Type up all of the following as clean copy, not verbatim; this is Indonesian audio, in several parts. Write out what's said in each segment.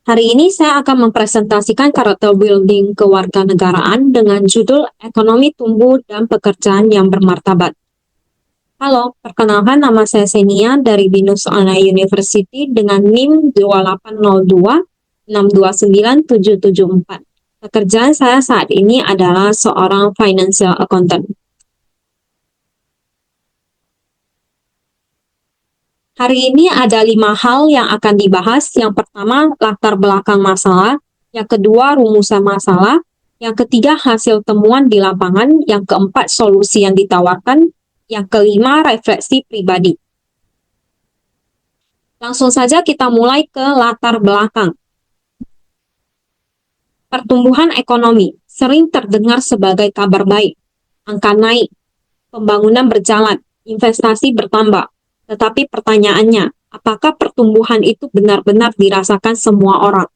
Hari ini saya akan mempresentasikan karakter building kewarganegaraan dengan judul Ekonomi Tumbuh dan Pekerjaan yang Bermartabat. Halo, perkenalkan nama saya Senia dari Binus Online University dengan NIM 2802629774. Pekerjaan saya saat ini adalah seorang financial accountant. Hari ini ada 5 hal yang akan dibahas. Yang pertama, latar belakang masalah. Yang kedua, rumusan masalah. Yang ketiga, hasil temuan di lapangan. Yang keempat, solusi yang ditawarkan. Yang kelima, refleksi pribadi. Langsung saja kita mulai ke latar belakang. Pertumbuhan ekonomi sering terdengar sebagai kabar baik. Angka naik, pembangunan berjalan, investasi bertambah. Tetapi pertanyaannya, apakah pertumbuhan itu benar-benar dirasakan semua orang?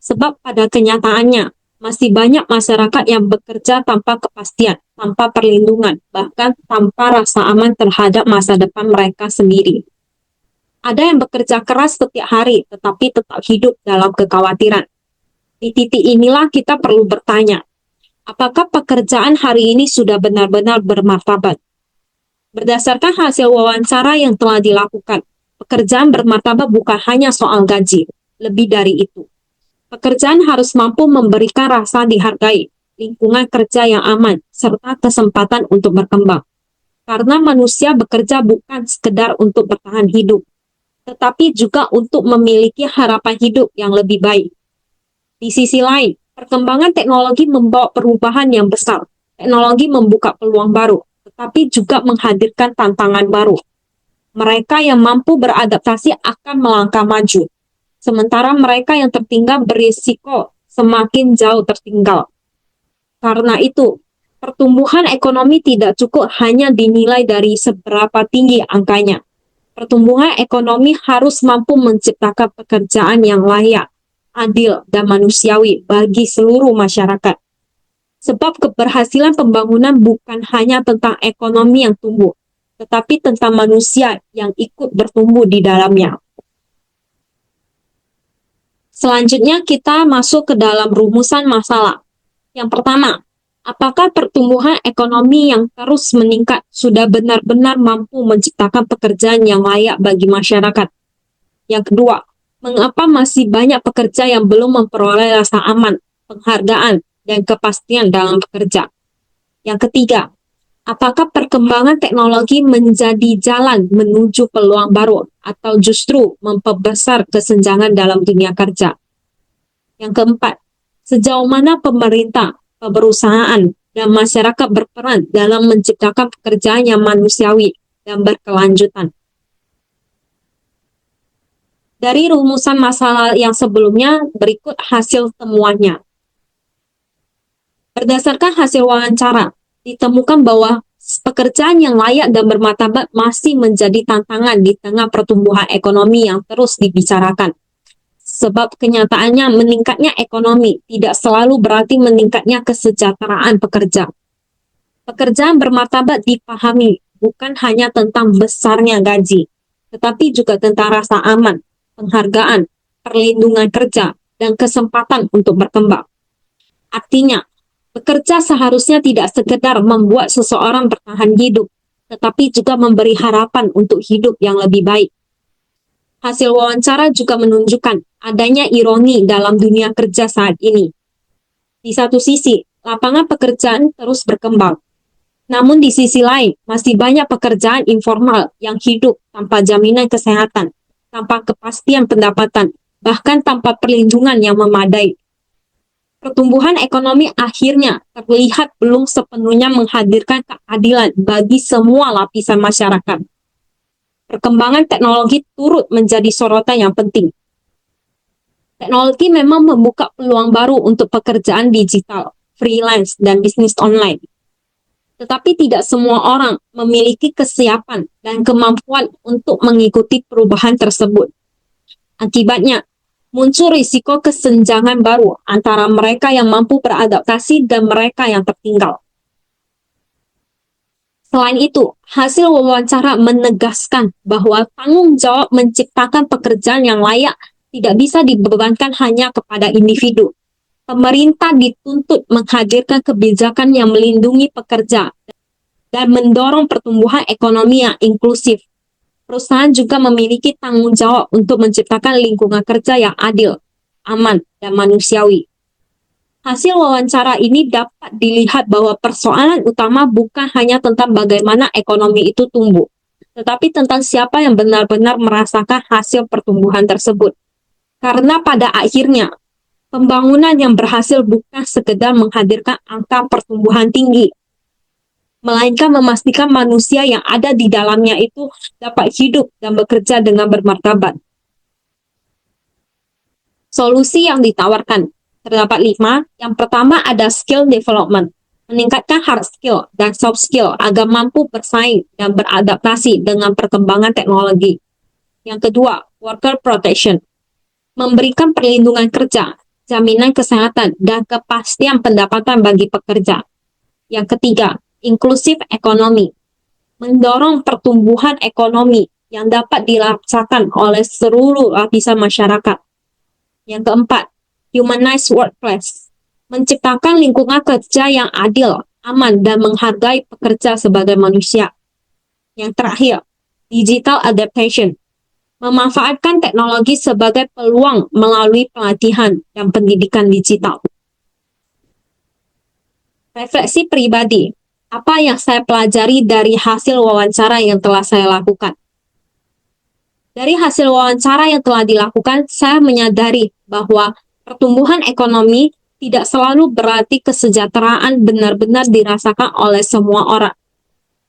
Sebab pada kenyataannya, masih banyak masyarakat yang bekerja tanpa kepastian, tanpa perlindungan, bahkan tanpa rasa aman terhadap masa depan mereka sendiri. Ada yang bekerja keras setiap hari, tetapi tetap hidup dalam kekhawatiran. Di titik inilah kita perlu bertanya, apakah pekerjaan hari ini sudah benar-benar bermartabat? Berdasarkan hasil wawancara yang telah dilakukan, pekerjaan bermartabat bukan hanya soal gaji, lebih dari itu. Pekerjaan harus mampu memberikan rasa dihargai, lingkungan kerja yang aman, serta kesempatan untuk berkembang. Karena manusia bekerja bukan sekedar untuk bertahan hidup, tetapi juga untuk memiliki harapan hidup yang lebih baik. Di sisi lain, perkembangan teknologi membawa perubahan yang besar. Teknologi membuka peluang baru, tetapi juga menghadirkan tantangan baru. Mereka yang mampu beradaptasi akan melangkah maju, sementara mereka yang tertinggal berisiko semakin jauh tertinggal. Karena itu, pertumbuhan ekonomi tidak cukup hanya dinilai dari seberapa tinggi angkanya. Pertumbuhan ekonomi harus mampu menciptakan pekerjaan yang layak, adil, dan manusiawi bagi seluruh masyarakat. Sebab keberhasilan pembangunan bukan hanya tentang ekonomi yang tumbuh, tetapi tentang manusia yang ikut bertumbuh di dalamnya. Selanjutnya kita masuk ke dalam rumusan masalah. Yang pertama, apakah pertumbuhan ekonomi yang terus meningkat sudah benar-benar mampu menciptakan pekerjaan yang layak bagi masyarakat? Yang kedua, mengapa masih banyak pekerja yang belum memperoleh rasa aman, penghargaan, dan kepastian dalam bekerja? Yang ketiga, apakah perkembangan teknologi menjadi jalan menuju peluang baru atau justru memperbesar kesenjangan dalam dunia kerja? Yang keempat, sejauh mana pemerintah, perusahaan, dan masyarakat berperan dalam menciptakan pekerjaan yang manusiawi dan berkelanjutan? Dari rumusan masalah yang sebelumnya, berikut hasil temuannya. Berdasarkan hasil wawancara, ditemukan bahwa pekerjaan yang layak dan bermartabat masih menjadi tantangan di tengah pertumbuhan ekonomi yang terus dibicarakan. Sebab kenyataannya meningkatnya ekonomi tidak selalu berarti meningkatnya kesejahteraan pekerja. Pekerjaan bermartabat dipahami bukan hanya tentang besarnya gaji, tetapi juga tentang rasa aman, penghargaan, perlindungan kerja, dan kesempatan untuk berkembang. Artinya, bekerja seharusnya tidak sekedar membuat seseorang bertahan hidup, tetapi juga memberi harapan untuk hidup yang lebih baik. Hasil wawancara juga menunjukkan adanya ironi dalam dunia kerja saat ini. Di satu sisi, lapangan pekerjaan terus berkembang. Namun di sisi lain, masih banyak pekerjaan informal yang hidup tanpa jaminan kesehatan, tanpa kepastian pendapatan, bahkan tanpa perlindungan yang memadai. Pertumbuhan ekonomi akhirnya terlihat belum sepenuhnya menghadirkan keadilan bagi semua lapisan masyarakat. Perkembangan teknologi turut menjadi sorotan yang penting. Teknologi memang membuka peluang baru untuk pekerjaan digital, freelance, dan bisnis online. Tetapi tidak semua orang memiliki kesiapan dan kemampuan untuk mengikuti perubahan tersebut. Akibatnya, muncul risiko kesenjangan baru antara mereka yang mampu beradaptasi dan mereka yang tertinggal. Selain itu, hasil wawancara menegaskan bahwa tanggung jawab menciptakan pekerjaan yang layak tidak bisa dibebankan hanya kepada individu. Pemerintah dituntut menghadirkan kebijakan yang melindungi pekerja dan mendorong pertumbuhan ekonomi yang inklusif. Perusahaan juga memiliki tanggung jawab untuk menciptakan lingkungan kerja yang adil, aman, dan manusiawi. Hasil wawancara ini dapat dilihat bahwa persoalan utama bukan hanya tentang bagaimana ekonomi itu tumbuh, tetapi tentang siapa yang benar-benar merasakan hasil pertumbuhan tersebut. Karena pada akhirnya, pembangunan yang berhasil bukan sekedar menghadirkan angka pertumbuhan tinggi, melainkan memastikan manusia yang ada di dalamnya itu dapat hidup dan bekerja dengan bermartabat. Solusi yang ditawarkan terdapat 5. Yang pertama ada skill development, meningkatkan hard skill dan soft skill agar mampu bersaing dan beradaptasi dengan perkembangan teknologi. Yang kedua, worker protection, memberikan perlindungan kerja, jaminan kesehatan, dan kepastian pendapatan bagi pekerja. Yang ketiga, inclusive economy, mendorong pertumbuhan ekonomi yang dapat dirasakan oleh seluruh lapisan masyarakat. Yang keempat, humanized workplace, menciptakan lingkungan kerja yang adil, aman, dan menghargai pekerja sebagai manusia. Yang terakhir, digital adaptation, memanfaatkan teknologi sebagai peluang melalui pelatihan dan pendidikan digital. Refleksi pribadi, apa yang saya pelajari dari hasil wawancara yang telah saya lakukan? Dari hasil wawancara yang telah dilakukan, saya menyadari bahwa pertumbuhan ekonomi tidak selalu berarti kesejahteraan benar-benar dirasakan oleh semua orang.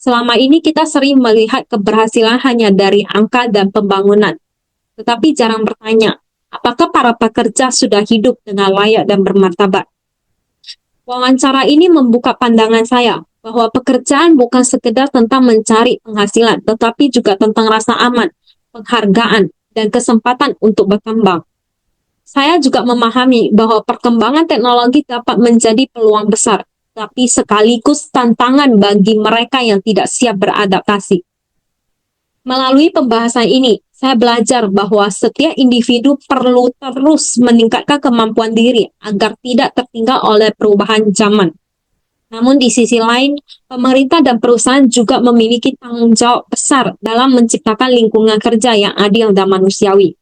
Selama ini kita sering melihat keberhasilan hanya dari angka dan pembangunan, tetapi jarang bertanya, apakah para pekerja sudah hidup dengan layak dan bermartabat? Wawancara ini membuka pandangan saya bahwa pekerjaan bukan sekedar tentang mencari penghasilan, tetapi juga tentang rasa aman, penghargaan, dan kesempatan untuk berkembang. Saya juga memahami bahwa perkembangan teknologi dapat menjadi peluang besar, tapi sekaligus tantangan bagi mereka yang tidak siap beradaptasi. Melalui pembahasan ini, saya belajar bahwa setiap individu perlu terus meningkatkan kemampuan diri agar tidak tertinggal oleh perubahan zaman. Namun di sisi lain, pemerintah dan perusahaan juga memiliki tanggung jawab besar dalam menciptakan lingkungan kerja yang adil dan manusiawi.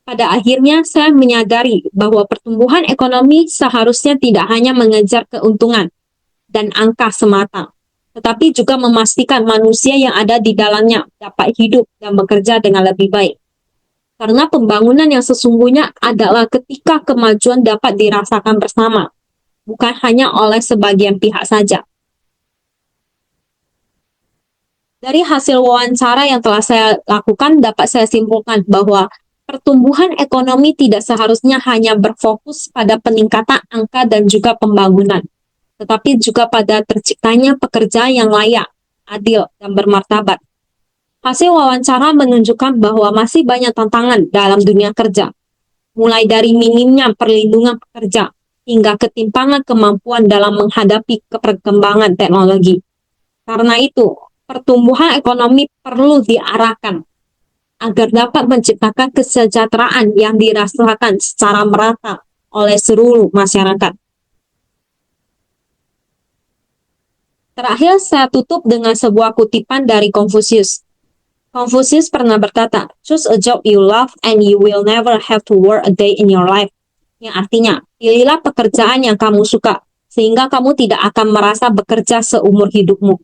Pada akhirnya, saya menyadari bahwa pertumbuhan ekonomi seharusnya tidak hanya mengejar keuntungan dan angka semata, tetapi juga memastikan manusia yang ada di dalamnya dapat hidup dan bekerja dengan lebih baik. Karena pembangunan yang sesungguhnya adalah ketika kemajuan dapat dirasakan bersama, bukan hanya oleh sebagian pihak saja. Dari hasil wawancara yang telah saya lakukan, dapat saya simpulkan bahwa pertumbuhan ekonomi tidak seharusnya hanya berfokus pada peningkatan angka dan juga pembangunan, tetapi juga pada terciptanya pekerjaan yang layak, adil, dan bermartabat. Hasil wawancara menunjukkan bahwa masih banyak tantangan dalam dunia kerja, mulai dari minimnya perlindungan pekerja, hingga ketimpangan kemampuan dalam menghadapi perkembangan teknologi. Karena itu, pertumbuhan ekonomi perlu diarahkan agar dapat menciptakan kesejahteraan yang dirasakan secara merata oleh seluruh masyarakat. Terakhir, saya tutup dengan sebuah kutipan dari Confucius. Confucius pernah berkata, "Choose a job you love and you will never have to work a day in your life." Yang artinya, pilihlah pekerjaan yang kamu suka, sehingga kamu tidak akan merasa bekerja seumur hidupmu.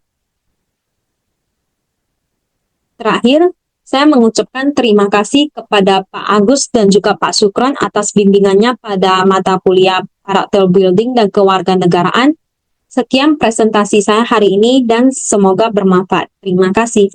Terakhir, saya mengucapkan terima kasih kepada Pak Agus dan juga Pak Sukron atas bimbingannya pada mata kuliah Karakter Building dan Kewarganegaraan. Sekian presentasi saya hari ini dan semoga bermanfaat. Terima kasih.